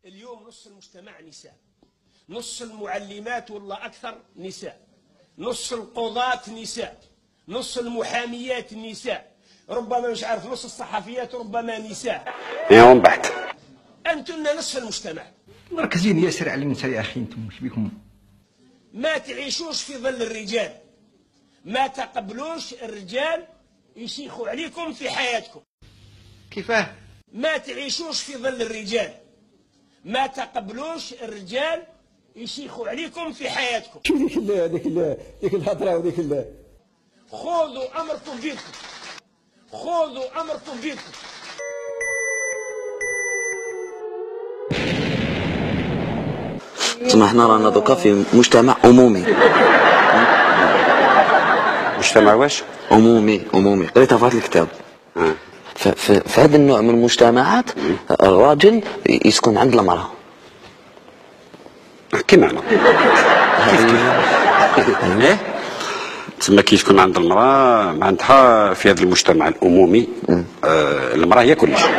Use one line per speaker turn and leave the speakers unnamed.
اليوم نص المجتمع نساء، نص المعلمات ولا أكثر نساء، نص القضاة نساء، نص المحاميات نساء، ربما مش عارف نص الصحفيات ربما نساء.
يوم بحت
أنتن نصف المجتمع.
مركزين ياسر على النساء يا أخي، أنتم مش بيكم.
ما تعيشوش في ظل الرجال، ما تقبلوش الرجال يشيخوا عليكم في حياتكم.
كيفاه؟
ما تعيشوش في ظل الرجال، ما تقبلوش الرجال يشيخوا عليكم في حياتكم.
شو ديك الهضره وديك
خذوا امركم بيدكم، خذوا امركم بيدكم.
تسمى حنا رانا دوكا في مجتمع عمومي.
مجتمع واش؟
عمومي قريتها في هذا الكتاب. في هذا النوع من المجتمعات الراجل يسكن عند المرأة.
كيما انا ايه تسمى كي تكون عند المرأة معناتها في هذا المجتمع العمومي المرأة هي كل شيء.